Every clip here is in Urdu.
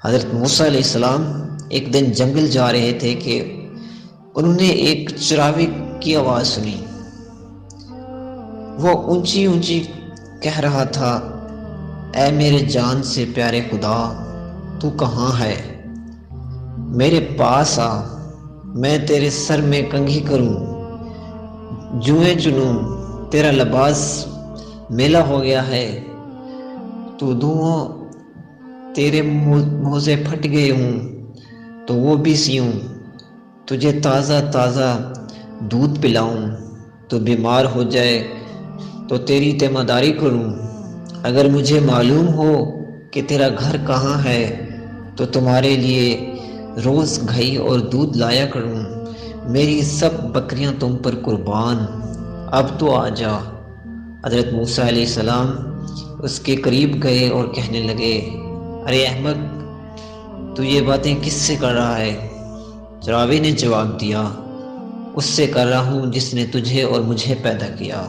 حضرت موسیٰ علیہ السلام ایک دن جنگل جا رہے تھے کہ انہوں نے ایک چراوی کی آواز سنی۔ وہ اونچی اونچی کہہ رہا تھا، اے میرے جان سے پیارے خدا، تو کہاں ہے؟ میرے پاس آ، میں تیرے سر میں کنگھی کروں، جوئیں چنوں، تیرا لباس میلا ہو گیا ہے، تو دھواں تیرے موزے پھٹ گئے ہوں تو وہ بھی سیوں، تجھے تازہ تازہ دودھ پلاؤں، تو بیمار ہو جائے تو تیری تیمارداری کروں۔ اگر مجھے معلوم ہو کہ تیرا گھر کہاں ہے تو تمہارے لیے روز گھی اور دودھ لایا کروں، میری سب بکریاں تم پر قربان، اب تو آ جا۔ حضرت موسیٰ علیہ السلام اس کے قریب گئے اور کہنے لگے، ارے احمق، تو یہ باتیں کس سے کر رہا ہے؟ چراوی نے جواب دیا، اس سے کر رہا ہوں جس نے تجھے اور مجھے پیدا کیا،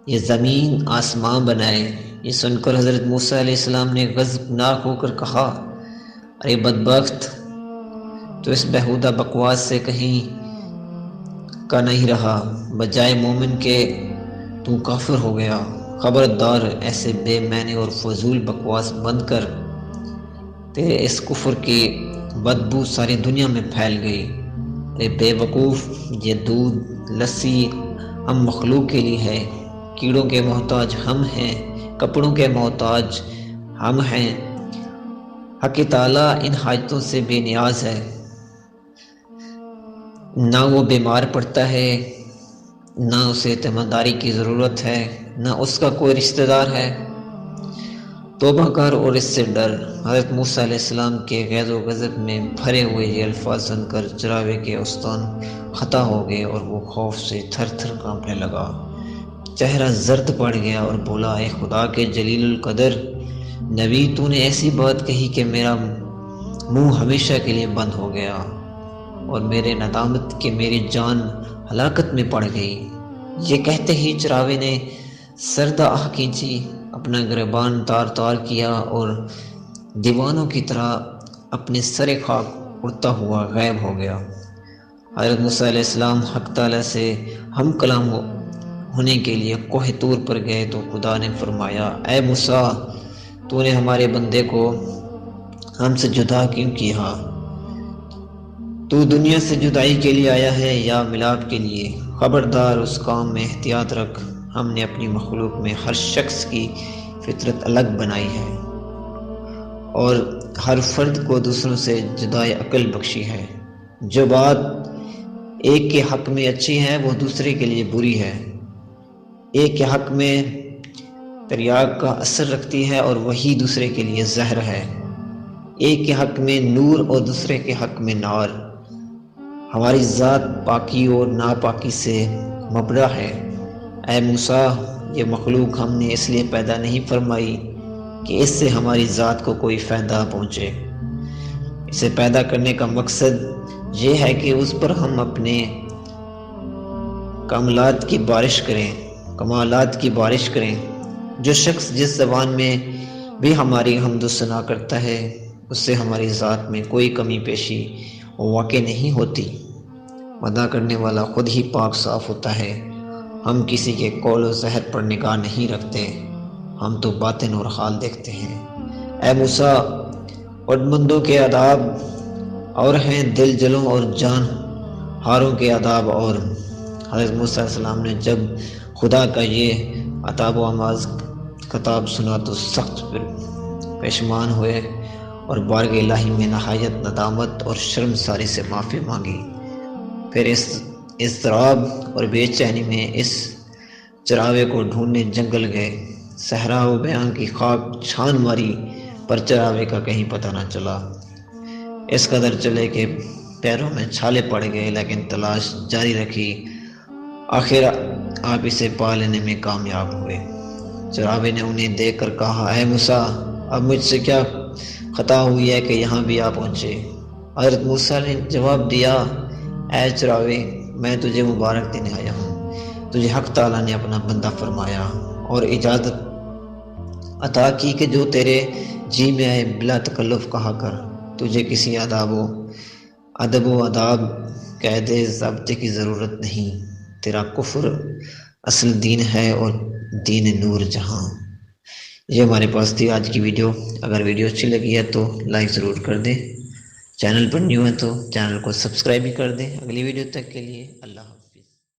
یہ زمین آسمان بنائے۔ یہ سن کر حضرت موسیٰ علیہ السلام نے غضبناک ہو کر کہا، ارے بدبخت، تو اس بیہودہ بکواس سے کہیں کا نہیں رہا، بجائے مومن کے تو کافر ہو گیا۔ خبردار، ایسے بے معنی اور فضول بکواس بند کر، تیرے اس کفر کی بدبو ساری دنیا میں پھیل گئی۔ اے بے وقوف، یہ دودھ لسی ہم مخلوق کے لیے ہے، کیڑوں کے محتاج ہم ہیں، کپڑوں کے محتاج ہم ہیں، حق تعالیٰ ان حاجتوں سے بے نیاز ہے، نہ وہ بیمار پڑتا ہے، نہ اسے تیمارداری کی ضرورت ہے، نہ اس کا کوئی رشتہ دار ہے۔ توبہ کر اور اس سے ڈر۔ حضرت موسیٰ علیہ السلام کے غیظ و غضب میں بھرے ہوئے یہ الفاظ سن کر چراوے کے استون خطا ہو گئے اور وہ خوف سے تھر تھر کانپنے لگا، چہرہ زرد پڑ گیا اور بولا، اے خدا کے جلیل القدر نبی، تو نے ایسی بات کہی کہ میرا منہ ہمیشہ کے لیے بند ہو گیا، اور میرے ندامت کہ میری جان ہلاکت میں پڑ گئی۔ یہ کہتے ہی چراوے نے سردہ آہ کھینچی، اپنا گریبان تار تار کیا اور دیوانوں کی طرح اپنے سر خاک اڑتا ہوا غائب ہو گیا۔ حضرت موسیٰ علیہ السلام حق تعالیٰ سے ہم کلام ہونے کے لیے کوہ طور پر گئے تو خدا نے فرمایا، اے موسیٰ، تو نے ہمارے بندے کو ہم سے جدا کیوں کیا؟ تو دنیا سے جدائی کے لیے آیا ہے یا ملاپ کے لیے؟ خبردار، اس کام میں احتیاط رکھ، ہم نے اپنی مخلوق میں ہر شخص کی فطرت الگ بنائی ہے اور ہر فرد کو دوسروں سے جدائے عقل بخشی ہے۔ جو بات ایک کے حق میں اچھی ہے وہ دوسرے کے لیے بری ہے، ایک کے حق میں تریاق کا اثر رکھتی ہے اور وہی دوسرے کے لیے زہر ہے، ایک کے حق میں نور اور دوسرے کے حق میں نار۔ ہماری ذات پاکی اور ناپاکی سے مبرا ہے۔ اے موسیٰ، یہ مخلوق ہم نے اس لیے پیدا نہیں فرمائی کہ اس سے ہماری ذات کو کوئی فائدہ پہنچے، اسے پیدا کرنے کا مقصد یہ ہے کہ اس پر ہم اپنے کمالات کی بارش کریں۔ جو شخص جس زبان میں بھی ہماری حمد و ثنا کرتا ہے، اس سے ہماری ذات میں کوئی کمی پیشی واقع نہیں ہوتی۔ مدح کرنے والا خود ہی پاک صاف ہوتا ہے۔ ہم کسی کے قول و ظاہر پر نگاہ نہیں رکھتے، ہم تو باطن اور حال دیکھتے ہیں۔ اے موسیٰ، عقلمندوں کے آداب اور ہیں دل جلوں اور جان ہاروں کے آداب اور۔ حضرت موسیٰ علیہ السلام نے جب خدا کا یہ عتاب و آماز خطاب سنا تو سخت پشیمان ہوئے اور بارگاہ الہی میں نہایت ندامت اور شرمساری سے معافی مانگی۔ پھر اس اضطراب اور بے چینی میں اس چراوے کو ڈھونڈنے جنگل گئے۔ صحرا و بیان کی خاک چھان ماری پر چراوے کا کہیں پتہ نہ چلا۔ اس قدر چلے کہ پیروں میں چھالے پڑ گئے، لیکن تلاش جاری رکھی، آخر آپ اسے پا لینے میں کامیاب ہوئے۔ چراوے نے انہیں دیکھ کر کہا، اے موسیٰ، اب مجھ سے کیا خطا ہوئی ہے کہ یہاں بھی آ پہنچے؟ حضرت موسیٰ نے جواب دیا، اے چراوے، میں تجھے مبارک دینے آیا ہوں، تجھے حق تعالیٰ نے اپنا بندہ فرمایا اور اجازت عطا کی کہ جو تیرے جی میں آئے بلا تکلف کہا کر۔ تجھے کسی ادب و آداب قاعدے ضابطے کی ضرورت نہیں، تیرا کفر اصل دین ہے اور دین نور جہاں۔ یہ ہمارے پاس تھی آج کی ویڈیو۔ اگر ویڈیو اچھی لگی ہے تو لائک ضرور کر دیں، چینل پر نیو ہے تو چینل کو سبسکرائب بھی کر دیں۔ اگلی ویڈیو تک کے لیے اللہ حافظ۔